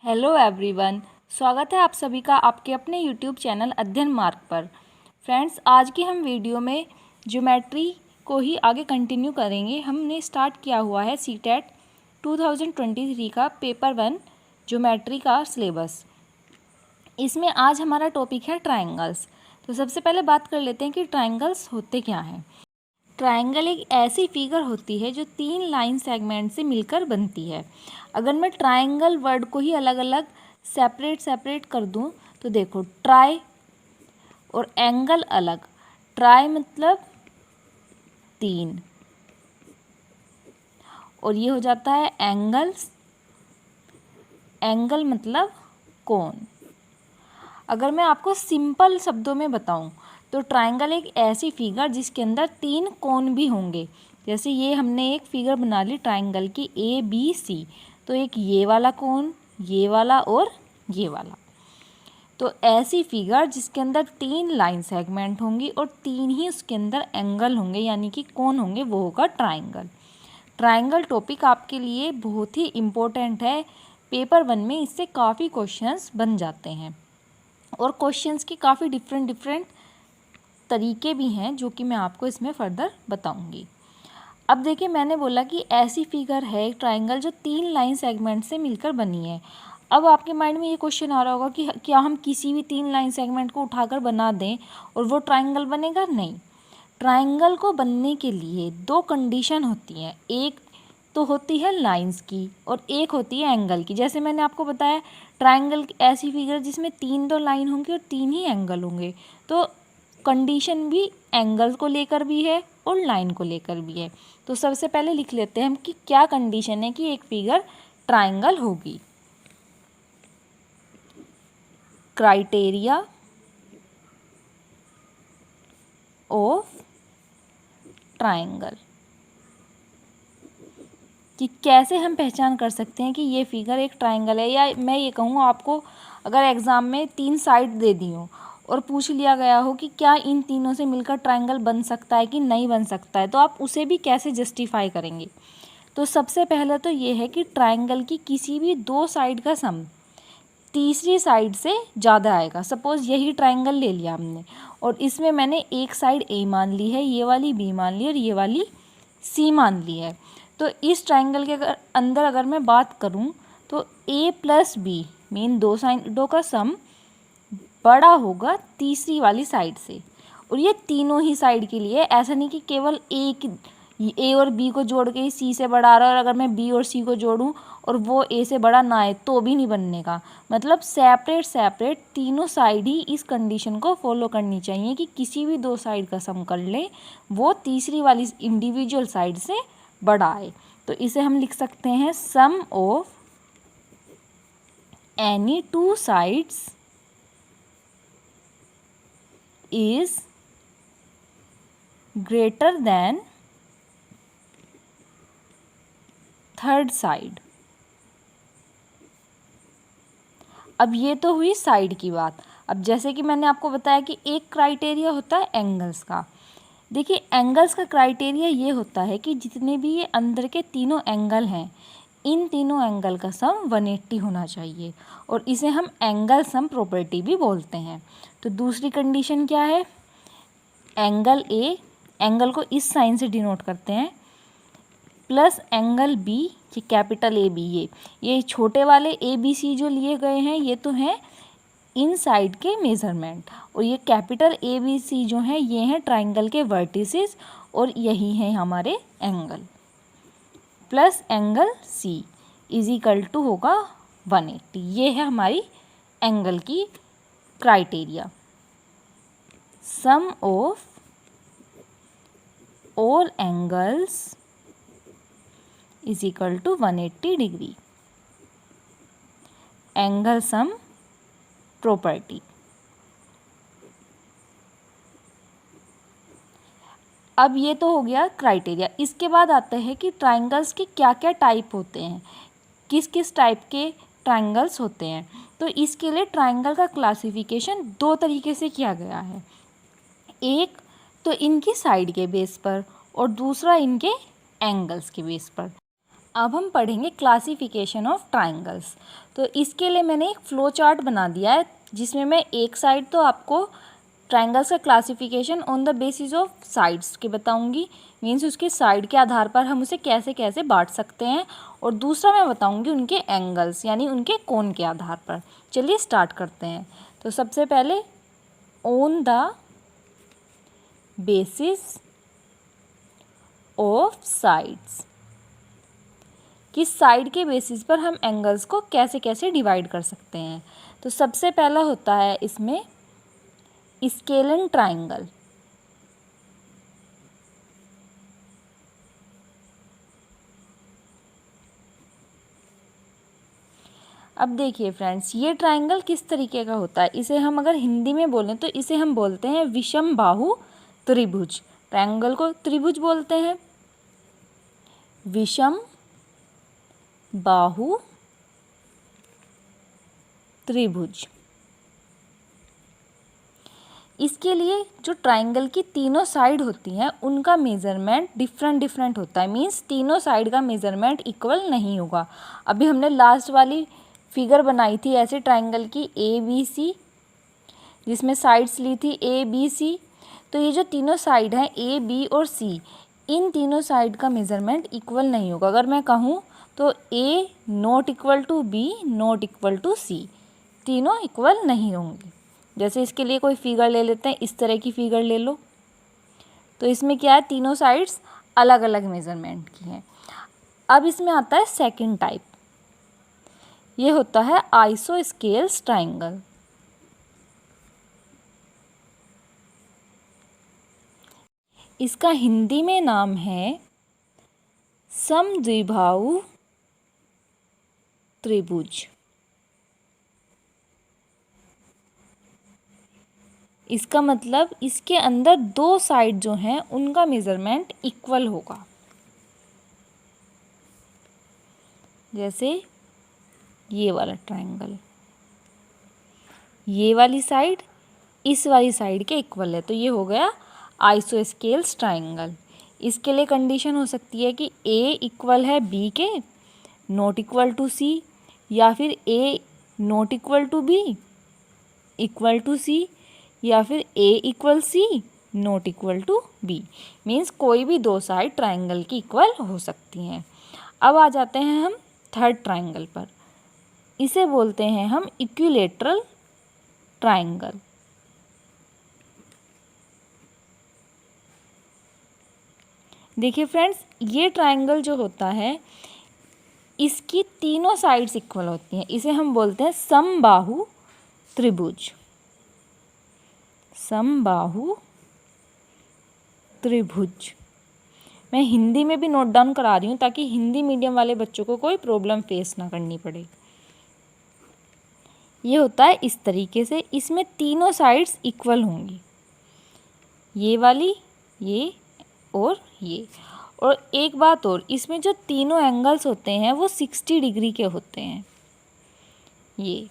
Hello everyone, स्वागत है आप सभी का आपके अपने यूट्यूब चैनल अध्ययन मार्ग पर। फ्रेंड्स, आज की हम वीडियो में ज्योमेट्री को ही आगे कंटिन्यू करेंगे। हमने स्टार्ट किया हुआ है सीटेट 2023 का पेपर 1 ज्योमेट्री का सिलेबस। इसमें आज हमारा टॉपिक है ट्रायंगल्स। तो सबसे पहले बात कर लेते हैं कि ट्रायंगल्स होते क्या हैं। ट्रायंगल एक ऐसी फिगर होती है जो 3 लाइन सेगमेंट से मिलकर बनती है। अगर मैं ट्रायंगल वर्ड को ही अलग अलग सेपरेट कर दूं तो देखो, ट्राई और एंगल अलग। ट्राई मतलब 3 और ये हो जाता है एंगल्स। एंगल मतलब कोण। अगर मैं आपको सिंपल शब्दों में बताऊं तो ट्रायंगल एक ऐसी फिगर जिसके अंदर 3 कोण भी होंगे। जैसे ये हमने एक फिगर बना ली ट्रायंगल की ABC, तो एक ये वाला कोण, ये वाला और ये वाला। तो ऐसी फिगर जिसके अंदर 3 लाइन सेगमेंट होंगी और 3 ही उसके अंदर एंगल होंगे, यानी कि कोण होंगे, वो होगा ट्रायंगल। ट्रायंगल टॉपिक आपके लिए बहुत ही इम्पोर्टेंट है। पेपर 1 में इससे काफ़ी क्वेश्चंस बन जाते हैं और क्वेश्चंस की काफ़ी डिफरेंट तरीके भी हैं जो कि मैं आपको इसमें फर्दर बताऊंगी। अब देखिए, मैंने बोला कि ऐसी फिगर है एक ट्रायंगल जो 3 लाइन सेगमेंट से मिलकर बनी है। अब आपके माइंड में ये क्वेश्चन आ रहा होगा कि क्या हम किसी भी 3 लाइन सेगमेंट को उठाकर बना दें और वो ट्रायंगल बनेगा? नहीं। ट्रायंगल को बनने के लिए 2 कंडीशन होती हैं। एक तो होती है लाइंस की और एक होती है एंगल की। जैसे मैंने आपको बताया, ट्रायंगल ऐसी फिगर जिसमें 3 तो लाइन होंगी और 3 ही एंगल होंगे। तो कंडीशन भी एंगल को लेकर भी है और लाइन को लेकर भी है। तो सबसे पहले लिख लेते हैं हम कि क्या कंडीशन है कि एक फिगर ट्रायंगल होगी। क्राइटेरिया ऑफ ट्रायंगल, कि कैसे हम पहचान कर सकते हैं कि ये फिगर एक ट्रायंगल है। या मैं ये कहूँ आपको, अगर एग्ज़ाम में 3 साइड दे दी हो और पूछ लिया गया हो कि क्या इन तीनों से मिलकर ट्रायंगल बन सकता है कि नहीं बन सकता है, तो आप उसे भी कैसे जस्टिफाई करेंगे। तो सबसे पहले तो ये है कि ट्रायंगल की किसी भी 2 साइड का सम तीसरी साइड से ज़्यादा आएगा। सपोज़ यही ट्रायंगल ले लिया हमने और इसमें मैंने एक साइड A मान ली है, ये वाली B मान ली और ये वाली C मान ली है। तो इस ट्रायंगल के अंदर अगर मैं बात करूं तो A प्लस B मीन 2 साइडों का सम बड़ा होगा तीसरी वाली साइड से। और ये तीनों ही साइड के लिए, ऐसा नहीं कि केवल A और B को जोड़ के ही C से बड़ा आ रहा है और अगर मैं B और C को जोड़ूं और वो A से बड़ा ना आए तो भी नहीं बनने का। मतलब सेपरेट तीनों साइड ही इस कंडीशन को फॉलो करनी चाहिए कि किसी भी 2 साइड का सम कर ले वो तीसरी वाली इंडिविजुअल साइड से बड़ा आए। तो इसे हम लिख सकते हैं sum of any 2 sides is greater than third side. अब ये तो हुई साइड की बात। अब जैसे कि मैंने आपको बताया कि एक क्राइटेरिया होता है एंगल्स का। देखिए, एंगल्स का क्राइटेरिया ये होता है कि जितने भी ये अंदर के तीनों एंगल हैं, इन तीनों एंगल का सम 180 होना चाहिए और इसे हम एंगल सम प्रॉपर्टी भी बोलते हैं। तो दूसरी कंडीशन क्या है? एंगल A, एंगल को इस साइन से डिनोट करते हैं, प्लस एंगल B, ये कैपिटल AB, ये छोटे वाले ABC जो लिए गए हैं ये तो हैं इन साइड के मेज़रमेंट, और ये कैपिटल ABC जो हैं ये हैं ट्रायंगल के वर्टिसेस और यही हैं हमारे angle, plus angle C is equal to होगा 180। ये है हमारी एंगल की criteria. Sum of all angles is equal to 180 degree, angle sum property. अब ये तो हो गया क्राइटेरिया। इसके बाद आते हैं कि ट्रायंगल्स के क्या क्या टाइप होते हैं, किस किस टाइप के ट्रायंगल्स होते हैं। तो इसके लिए ट्रायंगल का क्लासिफिकेशन 2 तरीके से किया गया है। एक तो इनकी साइड के बेस पर और दूसरा इनके एंगल्स के बेस पर। अब हम पढ़ेंगे क्लासिफिकेशन ऑफ ट्राइंगल्स। तो इसके लिए मैंने एक फ्लो चार्ट बना दिया है, जिसमें मैं एक साइड तो आपको ट्राइंगल्स का classification on the basis of sides के बताऊंगी, मीन्स उसके साइड के आधार पर हम उसे कैसे कैसे बांट सकते हैं, और दूसरा मैं बताऊंगी उनके एंगल्स यानी उनके कोण के आधार पर। चलिए स्टार्ट करते हैं। तो सबसे पहले on the basis of sides, किस साइड के बेसिस पर हम एंगल्स को कैसे कैसे डिवाइड कर सकते हैं। तो सबसे पहला होता है इसमें स्केलन ट्राइंगल। अब देखिए फ्रेंड्स, ये ट्राइंगल किस तरीके का होता है, इसे हम अगर हिंदी में बोलें तो इसे हम बोलते हैं विषम बाहु त्रिभुज। ट्राइंगल को त्रिभुज बोलते हैं, विषम बाहु त्रिभुज। इसके लिए जो ट्राइंगल की तीनों साइड होती हैं उनका मेज़रमेंट डिफरेंट डिफरेंट होता है, मीन्स तीनों साइड का मेज़रमेंट इक्वल नहीं होगा। अभी हमने लास्ट वाली फिगर बनाई थी ऐसे ट्राइंगल की ABC, जिसमें साइड्स ली थी ABC। तो ये जो तीनों साइड हैं AB और C, इन तीनों साइड का मेज़रमेंट इक्वल नहीं होगा। अगर मैं कहूँ तो A not equal to B not equal to C, तीनों इक्वल नहीं होंगे। जैसे इसके लिए कोई फिगर ले लेते हैं, इस तरह की फिगर ले लो, तो इसमें क्या है, तीनों साइड्स अलग अलग मेज़रमेंट की हैं। अब इसमें आता है सेकंड टाइप, ये होता है आइसोस्केल्स ट्राइंगल। इसका हिंदी में नाम है समद्विबाहु त्रिभुज। इसका मतलब इसके अंदर दो साइड जो हैं उनका मेज़रमेंट इक्वल होगा। जैसे ये वाला ट्राइंगल, ये वाली साइड इस वाली साइड के इक्वल है, तो ये हो गया आइसोस्केल्स ट्राइंगल। इसके लिए कंडीशन हो सकती है कि A इक्वल है B के नॉट इक्वल टू C, या फिर A not equal to B equal to C, या फिर A equal C not equal to B। Means कोई भी दो साइड ट्राइंगल की इक्वल हो सकती हैं। अब आ जाते हैं हम थर्ड ट्राइंगल पर, इसे बोलते हैं हम इक्विलेटरल ट्राइंगल। देखिए फ्रेंड्स, ये ट्राइंगल जो होता है इसकी तीनों साइड्स इक्वल होती हैं, इसे हम बोलते हैं समबाहु त्रिभुज। समबाहु त्रिभुज मैं हिंदी में भी नोट डाउन करा रही हूँ ताकि हिंदी मीडियम वाले बच्चों को कोई प्रॉब्लम फेस ना करनी पड़े। ये होता है इस तरीके से, इसमें तीनों साइड्स इक्वल होंगी, ये वाली, ये और ये। और एक बात और, इसमें जो तीनों एंगल्स होते हैं वो 60 डिग्री के होते हैं। ये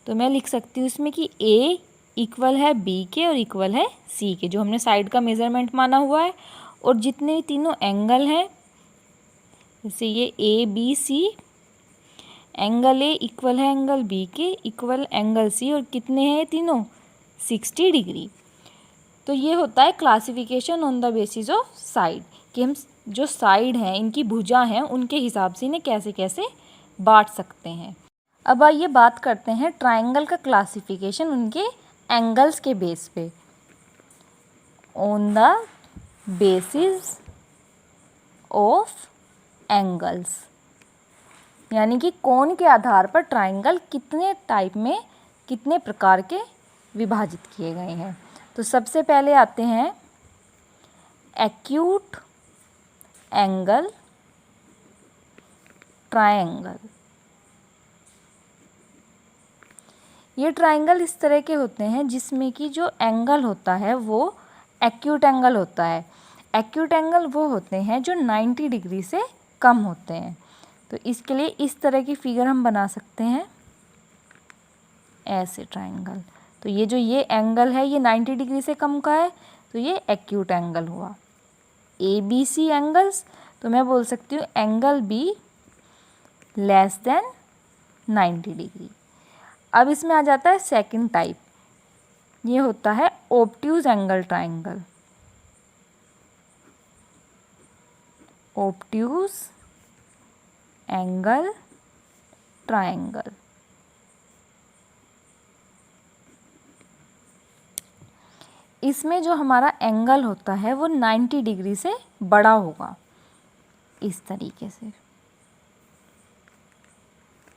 तो मैं लिख सकती हूँ इसमें कि A इक्वल है B के और इक्वल है C के, जो हमने साइड का मेज़रमेंट माना हुआ है। और जितने भी तीनों एंगल हैं, जैसे ये ABC, एंगल A इक्वल है एंगल B के इक्वल एंगल C, और कितने हैं ये तीनों, 60 डिग्री। तो ये होता है classification on the basis of side, कि हम जो साइड हैं इनकी भुजा हैं उनके हिसाब से इन्हें कैसे कैसे बांट सकते हैं। अब आइए बात करते हैं ट्राइंगल का क्लासिफिकेशन उनके एंगल्स के बेस पे। On the basis of angles, यानी कि कोण के आधार पर ट्राइंगल कितने टाइप में, कितने प्रकार के विभाजित किए गए हैं। तो सबसे पहले आते हैं एक्यूट एंगल ट्राइंगल। ये ट्राइंगल इस तरह के होते हैं जिसमें कि जो एंगल होता है वो एक्यूट एंगल होता है। एक्यूट एंगल वो होते हैं जो 90 डिग्री से कम होते हैं। तो इसके लिए इस तरह की फिगर हम बना सकते हैं, ऐसे ट्राइंगल। तो ये जो ये एंगल है ये 90 डिग्री से कम का है, तो ये एक्यूट एंगल हुआ। ABC एंगल्स तो मैं बोल सकती हूँ angle be less than 90 degree. अब इसमें आ जाता है सेकंड टाइप, ये होता है obtuse angle triangle. Obtuse angle triangle. इसमें जो हमारा एंगल होता है वो 90 डिग्री से बड़ा होगा, इस तरीके से।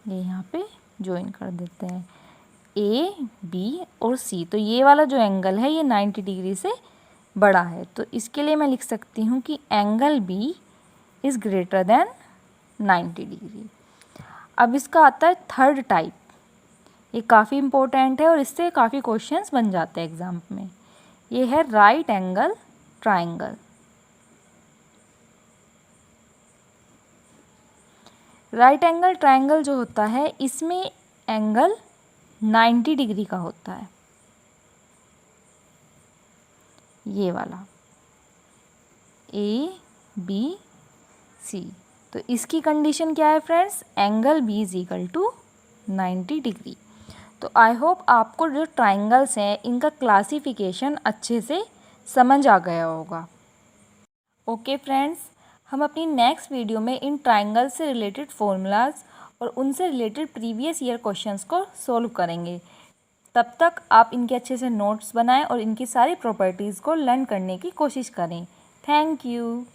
ये यहाँ पे ज्वाइन कर देते हैं ए, बी और सी। तो ये वाला जो एंगल है ये 90 डिग्री से बड़ा है, तो इसके लिए मैं लिख सकती हूँ कि angle B is greater than 90 degree. अब इसका आता है थर्ड टाइप, ये काफ़ी इम्पोर्टेंट है और इससे काफ़ी क्वेश्चंस बन जाते हैं एग्ज़ाम में। ये है right angle triangle. Right angle triangle जो होता है इसमें एंगल 90 डिग्री का होता है, ये वाला ए, बी, सी। तो इसकी कंडीशन क्या है friends, angle B is equal to 90 degree. तो आई होप आपको जो ट्राइंगल्स हैं इनका क्लासिफिकेशन अच्छे से समझ आ गया होगा। ओके फ्रेंड्स, हम अपनी नेक्स्ट वीडियो में इन ट्राइंगल्स से रिलेटेड फॉर्मूलाज और उनसे रिलेटेड प्रीवियस ईयर क्वेश्चंस को सॉल्व करेंगे। तब तक आप इनके अच्छे से नोट्स बनाएं और इनकी सारी प्रॉपर्टीज़ को लर्न करने की कोशिश करें। Thank you.